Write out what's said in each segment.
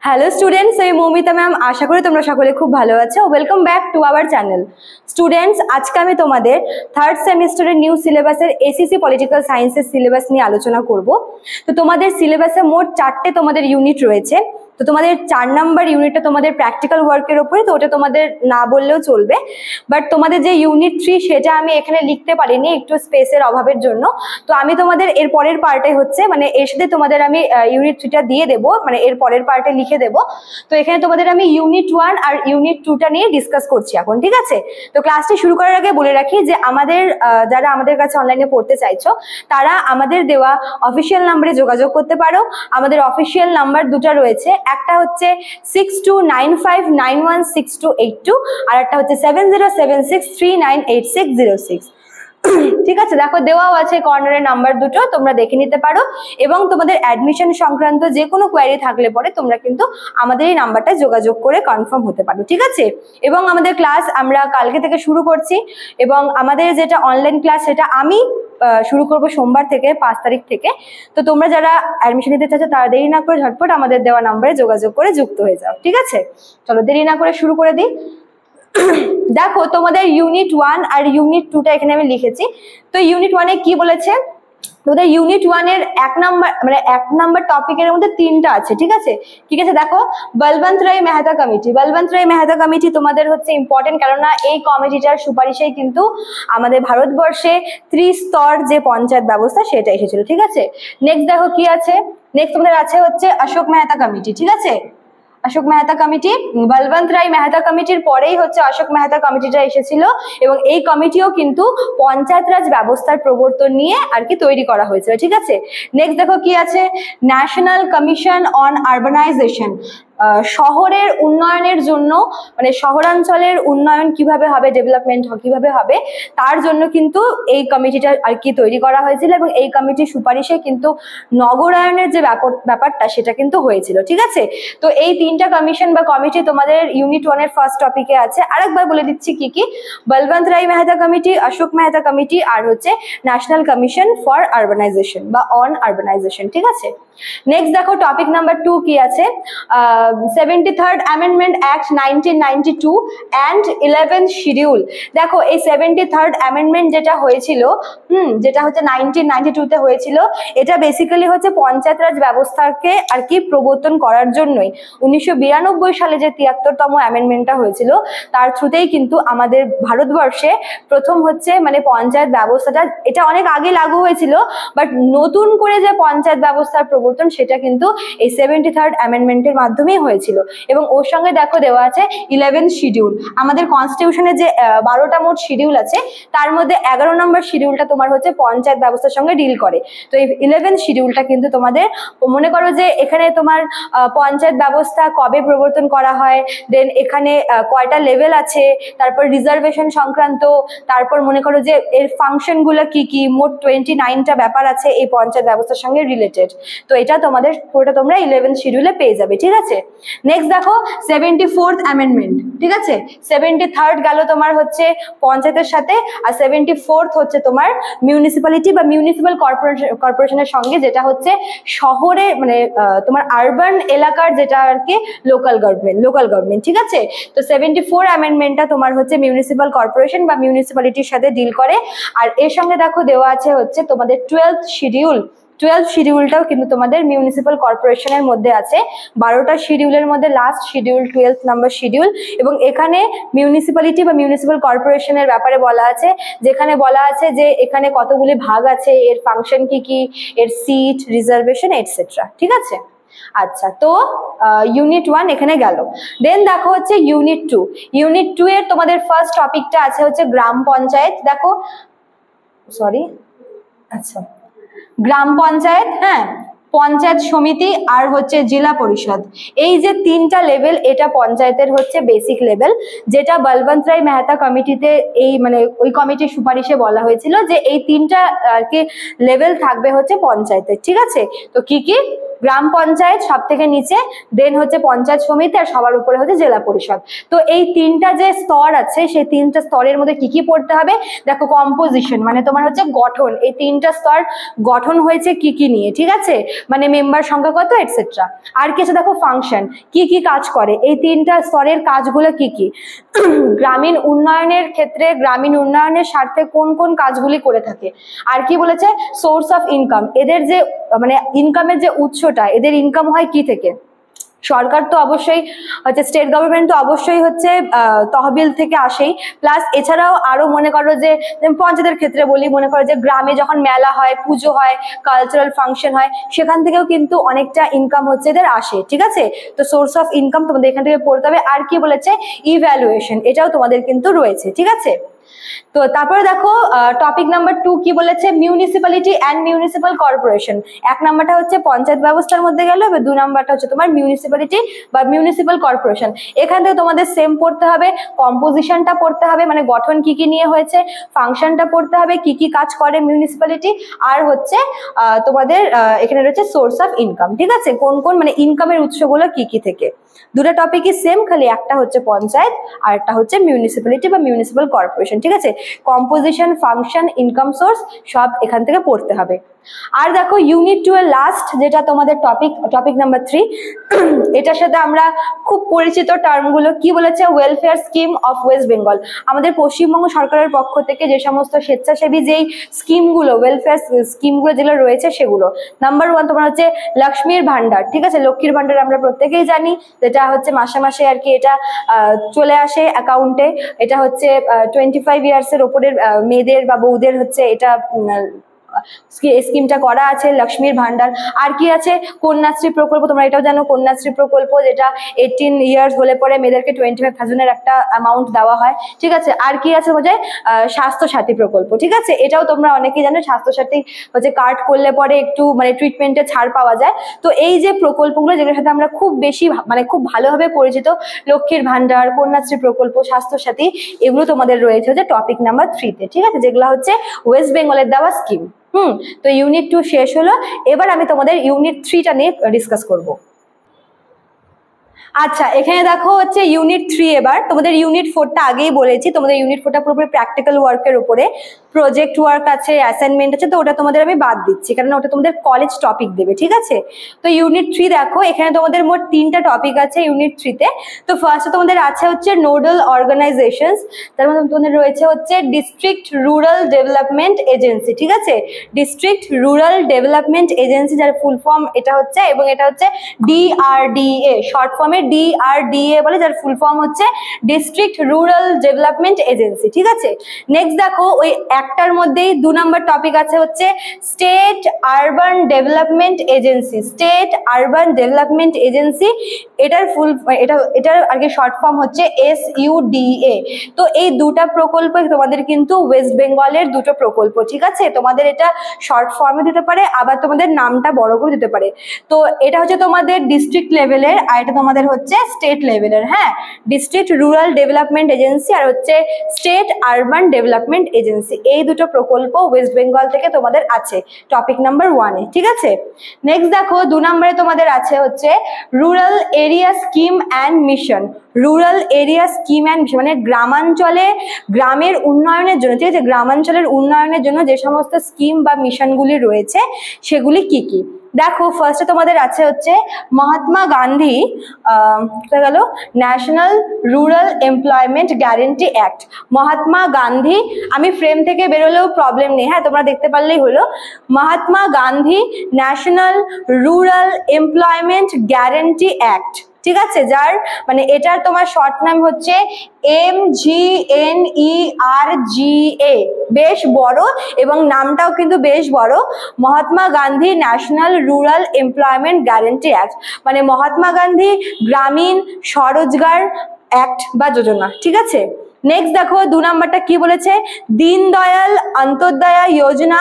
Hello students, আমি Moumita ma'am. আশা করি তোমরা সকলে খুব ভালো আছো। Welcome back to our channel. Students, আজকে আমি তোমাদের থার্ড সেমিস্টারের নিউ সিলেবাসের এসিসি পলিটিক্যাল সায়েন্সের সিলেবাস নিয়ে আলোচনা করব। তো তোমাদের সিলেবাসে মোট 4টে তোমাদের ইউনিট রয়েছে। তো তোমাদের 4 নাম্বার ইউনিটটা তোমাদের প্র্যাকটিক্যাল ওয়ার্কের ওপরে, তো ওটা তোমাদের না বললেও চলবে। বাট তোমাদের যে ইউনিট 3 সেটা আমি এখানে লিখতে পারিনি একটু স্পেসের অভাবের জন্য। তো আমি তোমাদের এর পরের পার্টে হচ্ছে মানে এর সাথে তোমাদের আমি ইউনিট 3টা দিয়ে দেবো, মানে এর পরের পার্টে লিখে দেবো। তো এখানে তোমাদের আমি ইউনিট 1 আর ইউনিট 2টা নিয়ে ডিসকাস করছি এখন, ঠিক আছে? তো ক্লাসটি শুরু করার আগে বলে রাখি যে আমাদের যারা আমাদের কাছে অনলাইনে পড়তে চাইছো তারা আমাদের দেওয়া অফিসিয়াল নাম্বারে যোগাযোগ করতে পারো। আমাদের অফিসিয়াল নাম্বার দুটো রয়েছে, একটা হচ্ছে 6295916282 আর একটা হচ্ছে 7076398606। ঠিক আছে, দেখো দেওয়াও আছে কর্নারের নাম্বার দুটো, তোমরা দেখে নিতে পারো। এবং তোমাদের অ্যাডমিশন সংক্রান্ত যে কোনো কোয়ারি থাকলে পরে তোমরা কিন্তু আমাদের এই নাম্বারটা যোগাযোগ করে কনফার্ম হতে পারো, ঠিক আছে? এবং আমাদের ক্লাস আমরা কালকে থেকে শুরু করছি, এবং আমাদের যেটা অনলাইন ক্লাস সেটা আমি শুরু করবো সোমবার থেকে 5 তারিখ থেকে। তো তোমরা যারা অ্যাডমিশন নিতে চাচ্ছ তারা দেরি না করে ঝটপট আমাদের দেওয়া নাম্বারে যোগাযোগ করে যুক্ত হয়ে যাও, ঠিক আছে? চলো দেরি না করে শুরু করে দিই। দেখো তোমাদের ইউনিট 1 আর ইউনিট 2টা এখানে আমি লিখেছি। তো ইউনিট 1 এ কি বলেছে? তোমাদের ইউনিট 1 এর 1 নাম্বার টপিকের মধ্যে 3টা আছে, ঠিক আছে? ঠিক আছে, দেখো বলবন্ত রায় মেহতা কমিটি। বলবন্ত রায় মেহতা কমিটি তোমাদের হচ্ছে ইম্পর্টেন্ট, কেননা এই কমিটিটার সুপারিশেই কিন্তু আমাদের ভারতবর্ষে ত্রিস্তর যে পঞ্চায়েত ব্যবস্থা সেটা এসেছিল, ঠিক আছে? নেক্সট দেখো কি আছে, নেক্সট তোমাদের আছে হচ্ছে অশোক মেহতা কমিটি, ঠিক আছে? অশোক মেহতা কমিটি, বলবন্ত রায় মেহতা কমিটির পরেই হচ্ছে অশোক মেহতা কমিটিটা এসেছিল, এবং এই কমিটিও কিন্তু পঞ্চায়েত রাজ ব্যবস্থার প্রবর্তন নিয়ে আর কি তৈরি করা হয়েছিল, ঠিক আছে? নেক্সট দেখো কি আছে, ন্যাশনাল কমিশন অন আরবানাইজেশন। শহরের উন্নয়নের জন্য, মানে শহরাঞ্চলের উন্নয়ন কিভাবে হবে, ডেভেলপমেন্ট কিভাবে হবে, তার জন্য কিন্তু এই কমিটিটা আর কি তৈরি করা হয়েছিল, এবং এই কমিটির সুপারিশে কিন্তু নগরায়নের যে ব্যাপারটা সেটা কিন্তু হয়েছিল, ঠিক আছে? তো এই 3টা কমিশন বা কমিটি তোমাদের ইউনিট 1 এর ফার্স্ট টপিকে আছে। আরেকবার বলে দিচ্ছি কি কি, বলবন্ত রায় মেহতা কমিটি, অশোক মেহতা কমিটি, আর হচ্ছে ন্যাশনাল কমিশন ফর আরবানাইজেশন বা অন আরবানাইজেশন, ঠিক আছে? নেক্সট দেখো টপিক নাম্বার 2 কি আছে, 73rd amendment act 1992 and 11th schedule. দেখো এই 73rd অ্যামেন্ডমেন্ট যেটা হয়েছিল, যেটা হচ্ছে 1992 তে হয়েছিল, এটা বেসিক্যালি হচ্ছে পঞ্চায়েত রাজ ব্যবস্থাকে আর কি প্রবর্তন করার জন্যই 1992 সালে যে 73তম অ্যামেন্ডমেন্টটা হয়েছিল তার থ্রুতেই কিন্তু আমাদের ভারতবর্ষে প্রথম হচ্ছে মানে পঞ্চায়েত ব্যবস্থাটা, এটা অনেক আগে লাগু হয়েছিল, বাট নতুন করে যে পঞ্চায়েত ব্যবস্থার প্রবর্তন সেটা কিন্তু এই 73rd অ্যামেন্ডমেন্টের মাধ্যমেই হয়েছিল। এবং ওর সঙ্গে দেখো দেওয়া আছে 11th শিডিউল। আমাদের কনস্টিটিউশনে যে 12টা মোট শিডিউল আছে তার মধ্যে 11 নম্বর শিডিউলটা তোমার হচ্ছে পঞ্চায়েত ব্যবস্থার সঙ্গে ডিল করে। তো এই 11th শিডিউলটা কিন্তু তোমাদের মনে করো যে এখানে তোমার পঞ্চায়েত ব্যবস্থা কবে প্রবর্তন করা হয়, দেন এখানে কয়টা লেভেল আছে, তারপর রিজার্ভেশন সংক্রান্ত, তারপর মনে করো যে এর ফাংশনগুলো কি কি, মোট 29টা ব্যাপার আছে এই পঞ্চায়েত ব্যবস্থার সঙ্গে রিলেটেড। তো এটা তোমাদের পুরোটা তোমরা 11th শিডিউলে পেয়ে যাবে, ঠিক আছে? নেক্সট দেখো 74th অ্যামেন্ডমেন্ট, ঠিক আছে? 73rd গেল তোমার হচ্ছে পঞ্চায়েতের সাথে, আর 74th হচ্ছে তোমার মিউনিসিপ্যালিটি বা মিউনিসিপ্যাল কর্পোরেশনের সঙ্গে, যেটা হচ্ছে শহরে মানে তোমার আরবান এলাকার যেটা আর কি লোকাল গভর্নমেন্ট, ঠিক আছে? তো 74 অ্যামেন্ডমেন্টটা তোমার হচ্ছে মিউনিসিপ্যাল কর্পোরেশন বা মিউনিসিপ্যালিটির সাথে ডিল করে। আর এর সঙ্গে দেখো দেওয়া আছে হচ্ছে তোমাদের 12th শিডিউল। 12th শিডিউলটাও কিন্তু তোমাদের মিউনিসিপ্যাল কর্পোরেশনের মধ্যে আছে। 12টা শিডিউলের মধ্যে last schedule 12th number schedule, এবং এখানে মিউনিসিপ্যালিটি বা মিউনিসিপ্যাল কর্পোরেশনের ব্যাপারে বলা আছে, যেখানে বলা আছে যে এখানে কতগুলি ভাগ আছে, এর ফাংশন কি কি, এর সিট, রিজার্ভেশন এটসেট্রা, ঠিক আছে? আচ্ছা, তো ইউনিট 1 এখানে গেল। দেন দেখো হচ্ছে ইউনিট 2। ইউনিট 2 এর তোমাদের ফার্স্ট টপিকটা আছে হচ্ছে গ্রাম পঞ্চায়েত। দেখো আচ্ছা, গ্রাম পঞ্চায়েত, হ্যাঁ, পঞ্চায়েত সমিতি আর হচ্ছে জেলা পরিষদ, এই যে 3টা লেভেল এটা পঞ্চায়েতের হচ্ছে বেসিক লেভেল, যেটা বলবন্ত রায় মেহতা কমিটিতে এই মানে ওই কমিটির সুপারিশে বলা হয়েছিল যে এই 3টা আর কি লেভেল থাকবে হচ্ছে পঞ্চায়েতের, ঠিক আছে? তো কি কি, গ্রাম পঞ্চায়েত সব থেকে নিচে, দেন হচ্ছে পঞ্চায়েত সমিতি, আর সবার উপরে হচ্ছে জেলা পরিষদ। তো এই তিনটা যে স্তর আছে সেই তিনটা স্তরের মধ্যে কি কি পড়তে হবে দেখো, কম্পোজিশন মানে তোমার হচ্ছে গঠন, এই তিনটা স্তর গঠন হয়েছে কি কি নিয়ে, ঠিক আছে, মানে মেম্বার সংখ্যা কত এটসেট্রা। আর কি আছে দেখো, ফাংশন কি কি কাজ করে, এই তিনটা স্তরের কাজগুলো কি কি, গ্রামীণ উন্নয়নের ক্ষেত্রে গ্রামীণ উন্নয়নের স্বার্থে কোন কোন কাজগুলি করে থাকে। আর কি বলেছে, সোর্স অফ ইনকাম, এদের যে মানে ইনকামের যে উৎসটা, এদের ইনকাম হয় কি থেকে, সরকার তো অবশ্যই হচ্ছে, স্টেট গভর্নমেন্ট তো অবশ্যই হচ্ছে তহবিল থেকে আসেই, প্লাস এছাড়াও আরো মনে করো যে পঞ্চায়েতের ক্ষেত্রে বলি, মনে করো যে গ্রামে যখন মেলা হয়, পুজো হয়, কালচারাল ফাংশন হয়, সেখান থেকেও কিন্তু অনেকটা ইনকাম হচ্ছে এদের আসে, ঠিক আছে। তো সোর্স অফ ইনকাম তোমাদের এখান থেকে পড়তে হবে। আর কি বলেছে, ইভ্যালুয়েশন, এটাও তোমাদের কিন্তু রয়েছে, ঠিক আছে। তো তারপরে দেখো টপিক নাম্বার 2 কি বলেছে, মিউনিসিপ্যালিটি অ্যান্ড মিউনিসিপ্যাল কর্পোরেশন। এক নাম্বারটা হচ্ছে পঞ্চায়েত ব্যবস্থার মধ্যে গেল, এবার 2 নাম্বারটা হচ্ছে তোমার মিউনিসিপ্যালিটি বা মিউনিসিপ্যাল কর্পোরেশন। এখান থেকে তোমাদের সেম পড়তে হবে, কম্পোজিশনটা পড়তে হবে মানে গঠন কি কি নিয়ে হয়েছে, ফাংশনটা পড়তে হবে কি কি কাজ করে মিউনিসিপ্যালিটি, আর হচ্ছে তোমাদের এখানে রয়েছে সোর্স অফ ইনকাম, ঠিক আছে, কোন কোন মানে ইনকামের উৎসগুলো কি কি থেকে। দুটো টপিকই সেম, খালি একটা হচ্ছে পঞ্চায়েত আর একটা হচ্ছে মিউনিসিপ্যালিটি বা মিউনিসিপ্যাল কর্পোরেশন, ঠিক আছে। কম্পোজিশন, ফাংশন, ইনকাম সোর্স সব এখান থেকে পড়তে হবে। আর দেখো ইউনিট 2 এর লাস্ট যেটা তোমাদের টপিক নাম্বার 3, এটার সাথে আমরা খুব পরিচিত টার্মগুলো কি বলেছে, welfare scheme of West Bengal. আমাদের পশ্চিমবঙ্গ সরকারের পক্ষ থেকে যে সমস্ত স্বেচ্ছাসেবী যেই স্কিমগুলো, ওয়েলফেয়ার স্কিমগুলো যেগুলো রয়েছে সেগুলো। নাম্বার 1 তোমার হচ্ছে লক্ষ্মীর ভান্ডার, ঠিক আছে, লক্ষ্মীর ভান্ডার আমরা প্রত্যেকেই জানি, যেটা হচ্ছে মাসে মাসে আর কি এটা চলে আসে অ্যাকাউন্টে। এটা হচ্ছে 25 ইয়ার্সের ওপরের মেয়েদের বা বউদের হচ্ছে এটা স্কিমটা করা আছে, লক্ষ্মীর ভান্ডার। আর কি আছে, কন্যাশ্রী প্রকল্প, তোমরা এটাও জানো কন্যাশ্রী প্রকল্প, যেটা 18 ইয়ার্স হলে পরে মেয়েদেরকে 25,000 একটা অ্যামাউন্ট দেওয়া হয়, ঠিক আছে। আর কি আছে হচ্ছে স্বাস্থ্য সাথী প্রকল্প, ঠিক আছে, এটাও তোমরা অনেকেই জানো, স্বাস্থ্য সাথী হচ্ছে কার্ড করলে পরে একটু মানে ট্রিটমেন্টে ছাড় পাওয়া যায়। তো এই যে প্রকল্পগুলো যেগুলোর সাথে আমরা খুব বেশি মানে খুব ভালোভাবে পরিচিত, লক্ষ্মীর ভান্ডার, কন্যাশ্রী প্রকল্প, স্বাস্থ্য সাথী, এগুলো তোমাদের রয়েছে হচ্ছে টপিক নাম্বার 3-তে, ঠিক আছে, যেগুলো হচ্ছে ওয়েস্ট বেঙ্গলের দেওয়া স্কিম। তো ইউনিট 2 শেষ হলো, এবার আমি তোমাদের ইউনিট 3টা নিয়ে ডিসকাস করব। আচ্ছা, এখানে দেখো হচ্ছে ইউনিট 3, এবার তোমাদের ইউনিট 4টা আগেই বলেছি, তোমাদের ইউনিট 4টা পুরোপুরি প্র্যাকটিক্যাল ওয়ার্কের উপরে, প্রজেক্ট ওয়ার্ক আছে, অ্যাসাইনমেন্ট আছে, তো ওটা তোমাদের আমি বাদ দিচ্ছি কারণ ওটা তোমাদের কলেজ টপিক দেবে, ঠিক আছে। তো ইউনিট 3 দেখো, এখানে তোমাদের মোট 3টা টপিক আছে ইউনিট 3-তে। তো ফার্স্টে তোমাদের আছে হচ্ছে নোডাল অর্গানাইজেশনস, তার মধ্যে তোমাদের রয়েছে হচ্ছে ডিস্ট্রিক্ট রুরাল ডেভেলপমেন্ট এজেন্সি, ঠিক আছে, ডিস্ট্রিক্ট রুরাল ডেভেলপমেন্ট এজেন্সি, যার ফুল ফর্ম এটা হচ্ছে, এবং এটা হচ্ছে DRDA, শর্ট ফর্মে DRDA বলে, যার ফুল ফর্ম হচ্ছে ডিস্ট্রিক্ট রুরাল ডেভেলপমেন্ট এজেন্সি, ঠিক আছে। নেক্সট দেখো ওই একটার মধ্যেই 2 নম্বর টপিক আছে হচ্ছে state urban development agency, state urban development agency, এটার আর কি শর্ট ফর্ম হচ্ছে SUDA। তো এই দুটা প্রকল্প তোমাদের কিন্তু ওয়েস্ট বেঙ্গলের দুটো প্রকল্প, ঠিক আছে, তোমাদের এটা শর্ট ফর্মে দিতে পারে, আবার তোমাদের নামটা বড় করে দিতে পারে। তো এটা হচ্ছে তোমাদের ডিস্ট্রিক্ট লেভেলের, আর এটা তোমাদের হচ্ছে স্টেট লেভেলের, হ্যাঁ, ডিস্ট্রিক্ট রুরাল ডেভেলপমেন্ট এজেন্সি আর হচ্ছে স্টেট আরবান ডেভেলপমেন্ট এজেন্সি, এই দুটো প্রকল্প ওয়েস্ট বেঙ্গল থেকে তোমাদের আছে টপিক নাম্বার 1-এ, ঠিক আছে। নেক্সট দেখো 2 নম্বরে তোমাদের আছে হচ্ছে rural area scheme and mission, rural area scheme and mission মানে গ্রামাঞ্চলে গ্রামের উন্নয়নের জন্য, ঠিক আছে, গ্রামাঞ্চলের উন্নয়নের জন্য যে সমস্ত স্কিম বা মিশনগুলি রয়েছে সেগুলি কি কি। দেখো ফার্স্টে তোমাদের আছে হচ্ছে মহাত্মা গান্ধী গেল national rural employment guarantee act, Mahatma Gandhi, আমি ফ্রেম থেকে বেরোলেও প্রবলেম নেই, হ্যাঁ তোমরা দেখতে পারলেই হলো, Mahatma Gandhi national rural employment guarantee act, ঠিক আছে, যার মানে এটার তোমার শর্ট নাম হচ্ছে MGNERGA, বেশ বড় এবং নামটাও কিন্তু বেশ বড়, Mahatma Gandhi national rural employment guarantee act, মানে মহাত্মা গান্ধী গ্রামীণ স্বরোজগার অ্যাক্ট বা যোজনা, ঠিক আছে। নেক্সট দেখো 2 নাম্বারটা কি বলেছে, দীনদয়াল অন্তোদয়া যোজনা,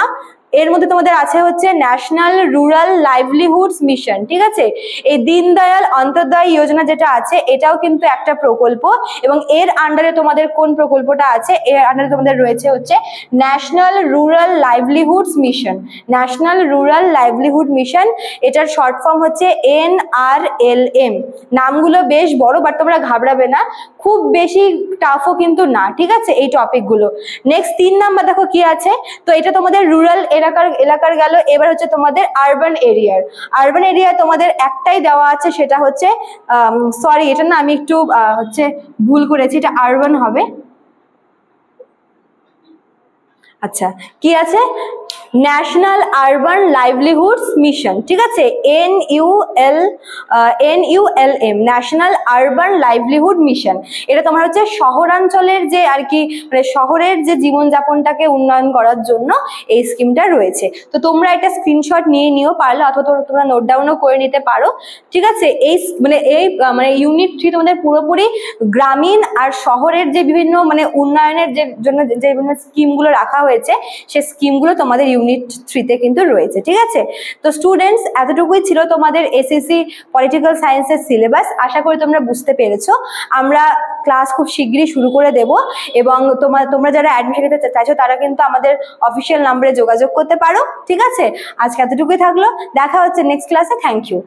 এর মধ্যে তোমাদের আছে হচ্ছে ন্যাশনাল রুরাল লাইভলিহুডস মিশন, ঠিক আছে। এই দীনদয়াল অন্তোদয় যোজনা যেটা আছে এটাও কিন্তু একটা প্রকল্প, এবং এর আন্ডারে তোমাদের কোন প্রকল্পটা আছে, এর আন্ডারে তোমাদের রয়েছে হচ্ছে national rural livelihoods mission. National rural livelihood mission, এটার শর্ট ফর্ম হচ্ছে NRLM। নামগুলো বেশ বড়, বাট তোমরা ঘাবড়াবে না, খুব বেশি টাফও কিন্তু না, ঠিক আছে এই টপিকগুলো। নেক্সট 3 নাম্বার দেখো কি আছে, তো এটা তোমাদের রুরাল এলাকার গেল। এবার হচ্ছে তোমাদের আরবান এরিয়ার। আরবান এরিয়া তোমাদের একটাই দেওয়া আছে, সেটা হচ্ছে সরি এটা না আমি একটু হচ্ছে ভুল করেছি, এটা আরবান হবে। আচ্ছা কি আছে, ন্যাশনাল আরবান লাইভলিহুডস মিশন, ঠিক আছে, NULM, national urban livelihood mission. এটা তোমার হচ্ছে শহরাঞ্চলের যে আর কি মানে শহরের যে জীবনযাপনটাকে উন্নয়ন করার জন্য এই স্কিমটা রয়েছে। তো তোমরা একটা স্ক্রিনশট নিয়ে নিও পারলে, অথবা তোমরা নোট ডাউনও করে নিতে পারো, ঠিক আছে। এই মানে ইউনিট 3 তোমাদের পুরোপুরি গ্রামীণ আর শহরের যে বিভিন্ন মানে উন্নয়নের যে জন্য যে বিভিন্ন স্কিমগুলো রাখা হয়েছে, সেই স্কিমগুলো তোমাদের ইউনিট 3-তে কিন্তু রয়েছে, ঠিক আছে। তো স্টুডেন্টস, এতটুকুই ছিল তোমাদের এসএসসি পলিটিক্যাল সায়েন্সের সিলেবাস। আশা করি তোমরা বুঝতে পেরেছো। আমরা ক্লাস খুব শীঘ্রই শুরু করে দেব, এবং তোমরা যারা অ্যাডমিশন নিতে চাইছো তারা কিন্তু আমাদের অফিসিয়াল নাম্বারে যোগাযোগ করতে পারো, ঠিক আছে। আজকে এতটুকুই থাকলো, দেখা হচ্ছে নেক্সট ক্লাসে। Thank you.